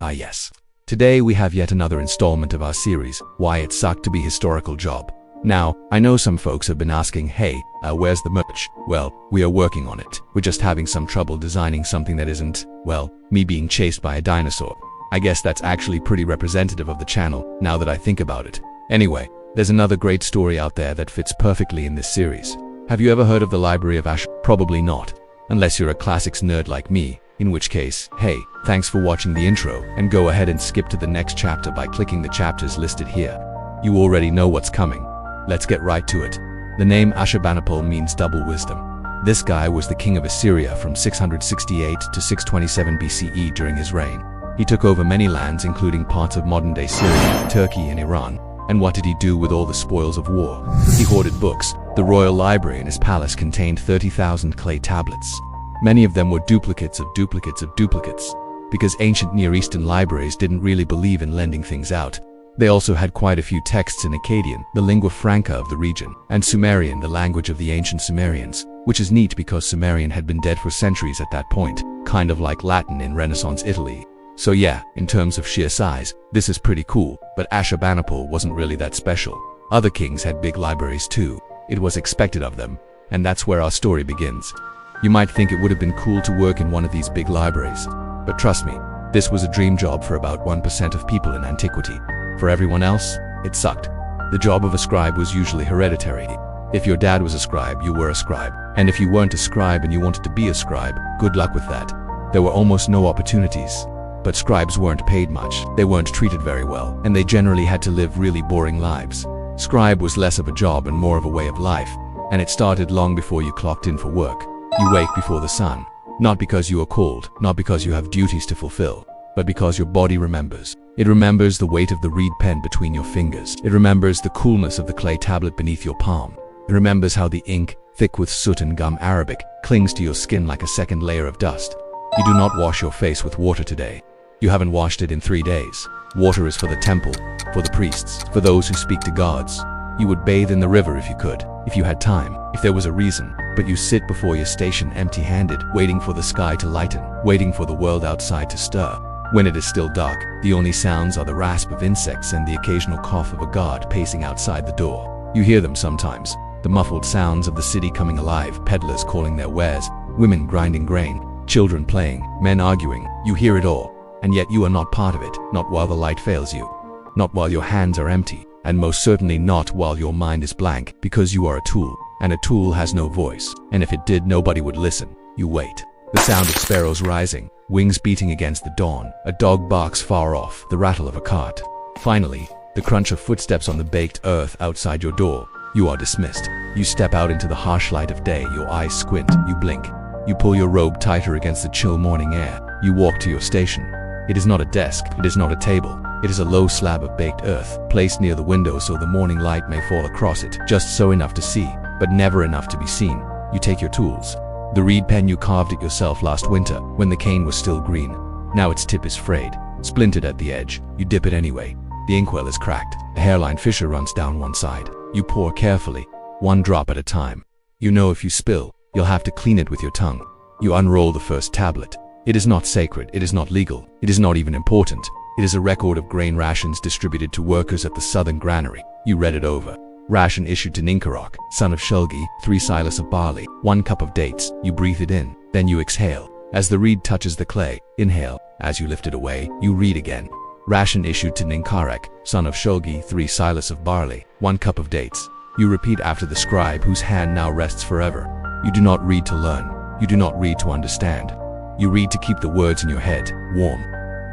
Ah yes. Today we have yet another installment of our series, Why It Sucked to Be Historical Job. Now, I know some folks have been asking, hey, where's the merch? Well, we are working on it. We're just having some trouble designing something that isn't, well, me being chased by a dinosaur. I guess that's actually pretty representative of the channel, now that I think about it. Anyway, there's another great story out there that fits perfectly in this series. Have you ever heard of the Library of Ash? Probably not, unless you're a classics nerd like me, in which case, hey, thanks for watching the intro, and go ahead and skip to the next chapter by clicking the chapters listed here. You already know what's coming. Let's get right to it. The name Ashurbanipal means double wisdom. This guy was the king of Assyria from 668 to 627 BCE during his reign. He took over many lands including parts of modern-day Syria, Turkey, and Iran. And what did he do with all the spoils of war? He hoarded books. The royal library in his palace contained 30,000 clay tablets. Many of them were duplicates of duplicates of duplicates, because ancient Near Eastern libraries didn't really believe in lending things out. They also had quite a few texts in Akkadian, the lingua franca of the region, and Sumerian, the language of the ancient Sumerians, which is neat because Sumerian had been dead for centuries at that point, kind of like Latin in Renaissance Italy. So yeah, in terms of sheer size, this is pretty cool, but Ashurbanipal wasn't really that special. Other kings had big libraries too. It was expected of them, and that's where our story begins. You might think it would have been cool to work in one of these big libraries, but trust me, this was a dream job for about 1% of people in antiquity. For everyone else, it sucked. The job of a scribe was usually hereditary. If your dad was a scribe, you were a scribe. And if you weren't a scribe and you wanted to be a scribe, good luck with that. There were almost no opportunities. But scribes weren't paid much, they weren't treated very well, and they generally had to live really boring lives. Scribe was less of a job and more of a way of life, and it started long before you clocked in for work. You wake before the sun, not because you are called, not because you have duties to fulfill, but because your body remembers. It remembers the weight of the reed pen between your fingers. It remembers the coolness of the clay tablet beneath your palm. It remembers how the ink, thick with soot and gum arabic, clings to your skin like a second layer of dust. You do not wash your face with water today. You haven't washed it in 3 days. Water is for the temple, for the priests, for those who speak to gods. You would bathe in the river if you could, if you had time, if there was a reason, but you sit before your station empty-handed, waiting for the sky to lighten, waiting for the world outside to stir. When it is still dark, the only sounds are the rasp of insects and the occasional cough of a guard pacing outside the door. You hear them sometimes, the muffled sounds of the city coming alive, peddlers calling their wares, women grinding grain, children playing, men arguing. You hear it all. And yet you are not part of it, not while the light fails you, not while your hands are empty, and most certainly not while your mind is blank, because you are a tool, and a tool has no voice, and if it did, nobody would listen. You wait. The sound of sparrows rising, wings beating against the dawn, a dog barks far off, the rattle of a cart. Finally, the crunch of footsteps on the baked earth outside your door. You are dismissed. You step out into the harsh light of day, your eyes squint, you blink. You pull your robe tighter against the chill morning air. You walk to your station. It is not a desk, it is not a table. It is a low slab of baked earth, placed near the window so the morning light may fall across it, just so enough to see, but never enough to be seen. You take your tools. The reed pen you carved it yourself last winter, when the cane was still green. Now its tip is frayed, splintered at the edge. You dip it anyway. The inkwell is cracked. A hairline fissure runs down one side. You pour carefully, one drop at a time. You know if you spill, you'll have to clean it with your tongue. You unroll the first tablet. It is not sacred, it is not legal, it is not even important. It is a record of grain rations distributed to workers at the southern granary. You read it over. Ration issued to Ninkarok, son of Shulgi, 3 silas of barley, 1 cup of dates. You breathe it in, then you exhale. As the reed touches the clay, inhale. As you lift it away, you read again. Ration issued to Ninkarek, son of Shulgi, 3 silas of barley, 1 cup of dates. You repeat after the scribe whose hand now rests forever. You do not read to learn. You do not read to understand. You read to keep the words in your head warm.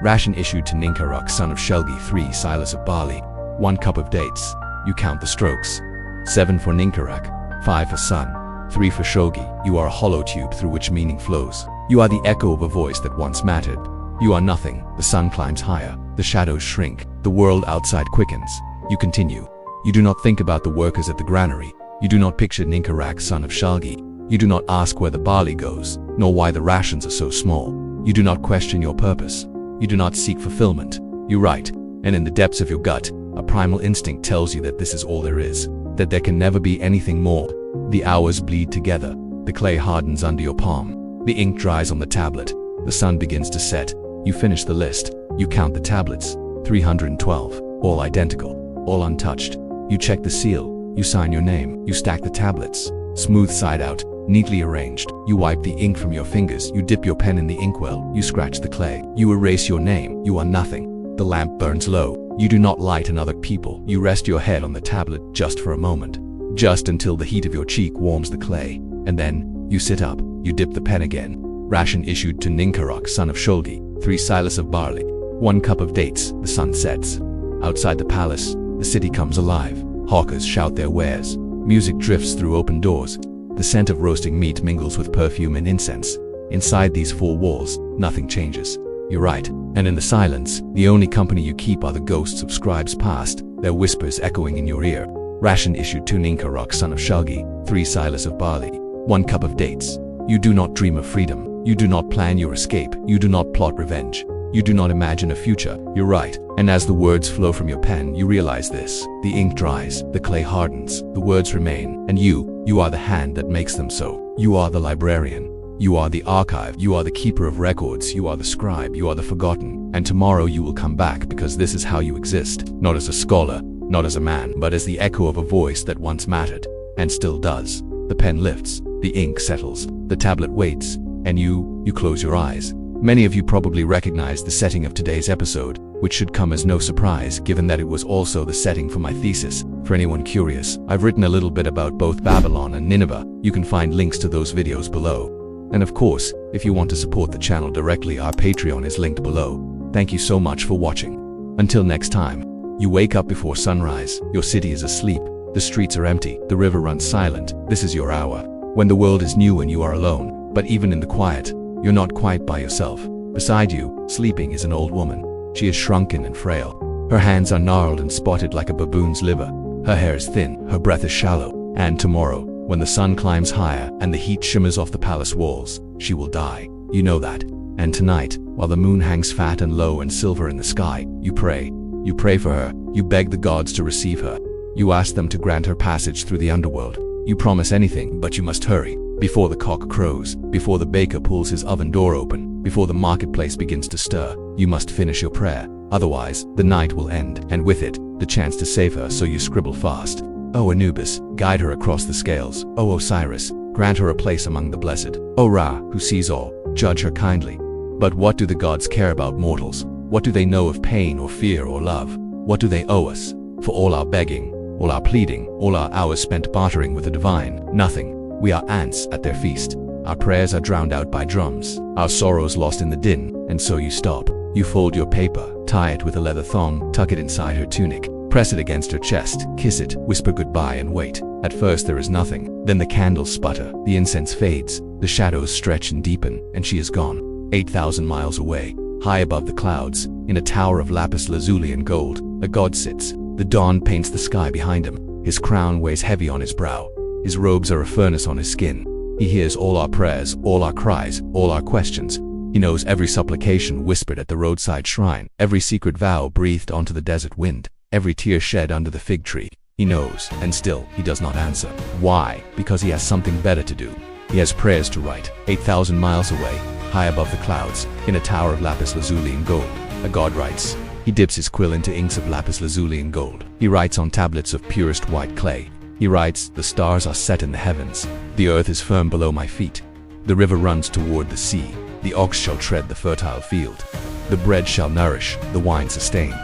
Ration issued to Ninkarok, son of Shelgi, 3 silas of barley, 1 cup of dates. You count the strokes. 7 for Ninkarok, 5 for son, 3 for Shogi. You are a hollow tube through which meaning flows. You are the echo of a voice that once mattered. You are nothing. The sun climbs higher. The shadows shrink. The world outside quickens. You continue. You do not think about the workers at the granary. You do not picture Ninkarok, son of Shalgi. You do not ask where the barley goes, nor why the rations are so small. You do not question your purpose. You do not seek fulfillment. You write, and in the depths of your gut, a primal instinct tells you that this is all there is, that there can never be anything more. The hours bleed together. The clay hardens under your palm. The ink dries on the tablet. The sun begins to set. You finish the list. You count the tablets, 312, all identical, all untouched. You check the seal, you sign your name, you stack the tablets, smooth side out, neatly arranged. You wipe the ink from your fingers, you dip your pen in the inkwell, you scratch the clay, you erase your name, you are nothing. The lamp burns low, you do not light another people, you rest your head on the tablet just for a moment, just until the heat of your cheek warms the clay, and then you sit up, you dip the pen again. Ration issued to Ninkarok, son of Sholgi, 3 silas of barley, 1 cup of dates. The sun sets. Outside the palace, the city comes alive. Hawkers shout their wares. Music drifts through open doors. The scent of roasting meat mingles with perfume and incense. Inside these 4 walls, nothing changes. You're right. And in the silence, the only company you keep are the ghosts of scribes past, their whispers echoing in your ear. Ration issued to Ninkarok, son of Shalgi, 3 silas of barley, 1 cup of dates. You do not dream of freedom. You do not plan your escape. You do not plot revenge. You do not imagine a future. You're right. And as the words flow from your pen, you realize this. The ink dries, the clay hardens, the words remain, and you are the hand that makes them so. You are the librarian. You are the archive. You are the keeper of records. You are the scribe. You are the forgotten. And tomorrow you will come back because this is how you exist. Not as a scholar, not as a man, but as the echo of a voice that once mattered, and still does. The pen lifts, the ink settles, the tablet waits, and you close your eyes. Many of you probably recognize the setting of today's episode, which should come as no surprise given that it was also the setting for my thesis. For anyone curious, I've written a little bit about both Babylon and Nineveh. You can find links to those videos below. And of course, if you want to support the channel directly, our Patreon is linked below. Thank you so much for watching. Until next time, you wake up before sunrise, your city is asleep, the streets are empty, the river runs silent. This is your hour, when the world is new and you are alone. But even in the quiet, you're not quite by yourself. Beside you, sleeping, is an old woman. She is shrunken and frail. Her hands are gnarled and spotted like a baboon's liver. Her hair is thin, her breath is shallow. And tomorrow, when the sun climbs higher and the heat shimmers off the palace walls, she will die. You know that. And tonight, while the moon hangs fat and low and silver in the sky, you pray. You pray for her. You beg the gods to receive her. You ask them to grant her passage through the underworld. You promise anything, but you must hurry. Before the cock crows, before the baker pulls his oven door open, before the marketplace begins to stir, you must finish your prayer. Otherwise, the night will end, and with it, the chance to save her, so you scribble fast. O Anubis, guide her across the scales. O Osiris, grant her a place among the blessed. O Ra, who sees all, judge her kindly. But what do the gods care about mortals? What do they know of pain or fear or love? What do they owe us? For all our begging, all our pleading, all our hours spent bartering with the divine, nothing. We are ants at their feast. Our prayers are drowned out by drums, our sorrows lost in the din, and so you stop. You fold your paper, tie it with a leather thong, tuck it inside her tunic, press it against her chest, kiss it, whisper goodbye and wait. At first there is nothing, then the candles sputter, the incense fades, the shadows stretch and deepen, and she is gone. 8,000 miles away, high above the clouds, in a tower of lapis lazuli and gold, a god sits. The dawn paints the sky behind him. His crown weighs heavy on his brow. His robes are a furnace on his skin. He hears all our prayers, all our cries, all our questions. He knows every supplication whispered at the roadside shrine, every secret vow breathed onto the desert wind, every tear shed under the fig tree. He knows, and still he does not answer. Why? Because he has something better to do. He has prayers to write. 8,000 miles away, high above the clouds, in a tower of lapis lazuli and gold, a god writes. He dips his quill into inks of lapis lazuli and gold. He writes on tablets of purest white clay. He writes, the stars are set in the heavens. The earth is firm below my feet. The river runs toward the sea. The ox shall tread the fertile field. The bread shall nourish, the wine sustain.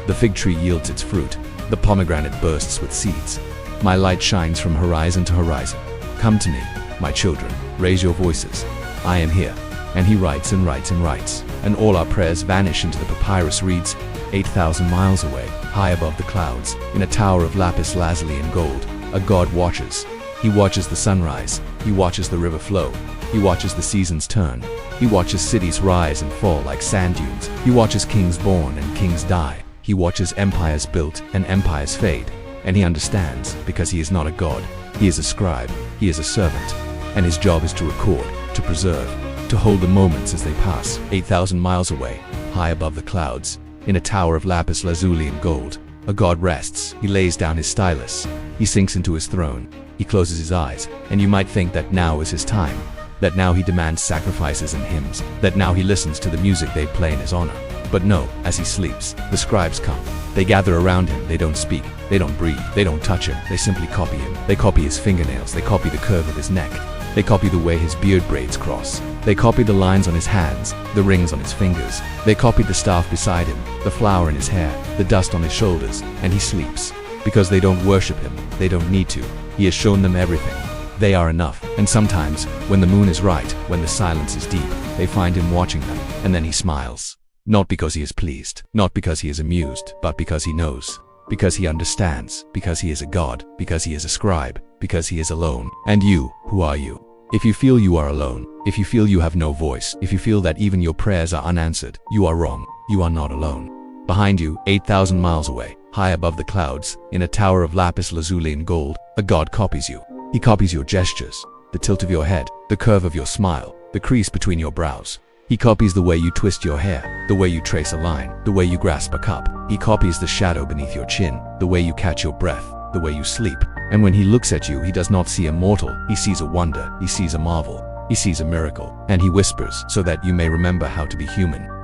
The fig tree yields its fruit. The pomegranate bursts with seeds. My light shines from horizon to horizon. Come to me, my children, raise your voices. I am here. And he writes and writes and writes. And all our prayers vanish into the papyrus reeds. 8,000 miles away, high above the clouds, in a tower of lapis lazuli and gold, a god watches. He watches the sunrise. He watches the river flow. He watches the seasons turn. He watches cities rise and fall like sand dunes. He watches kings born and kings die. He watches empires built and empires fade. And he understands, because he is not a god. He is a scribe. He is a servant. And his job is to record, to preserve, to hold the moments as they pass. 8,000 miles away, high above the clouds, in a tower of lapis lazuli and gold, a god rests. He lays down his stylus. He sinks into his throne. He closes his eyes, and you might think that now is his time, that now he demands sacrifices and hymns, that now he listens to the music they play in his honor. But no, as he sleeps, the scribes come. They gather around him, they don't speak, they don't breathe, they don't touch him, they simply copy him. They copy his fingernails, they copy the curve of his neck, they copy the way his beard braids cross, they copy the lines on his hands, the rings on his fingers, they copy the staff beside him, the flower in his hair, the dust on his shoulders, and he sleeps. Because they don't worship him, they don't need to. He has shown them everything. They are enough. And sometimes, when the moon is right, when the silence is deep, they find him watching them, and then he smiles. Not because he is pleased, not because he is amused, but because he knows, because he understands, because he is a god, because he is a scribe, because he is alone. And you, who are you? If you feel you are alone, if you feel you have no voice, if you feel that even your prayers are unanswered, you are wrong. You are not alone. Behind you, 8,000 miles away, high above the clouds, in a tower of lapis lazuli and gold, a god copies you. He copies your gestures, the tilt of your head, the curve of your smile, the crease between your brows. He copies the way you twist your hair, the way you trace a line, the way you grasp a cup. He copies the shadow beneath your chin, the way you catch your breath, the way you sleep. And when he looks at you, he does not see a mortal, he sees a wonder, he sees a marvel, he sees a miracle. And he whispers so that you may remember how to be human.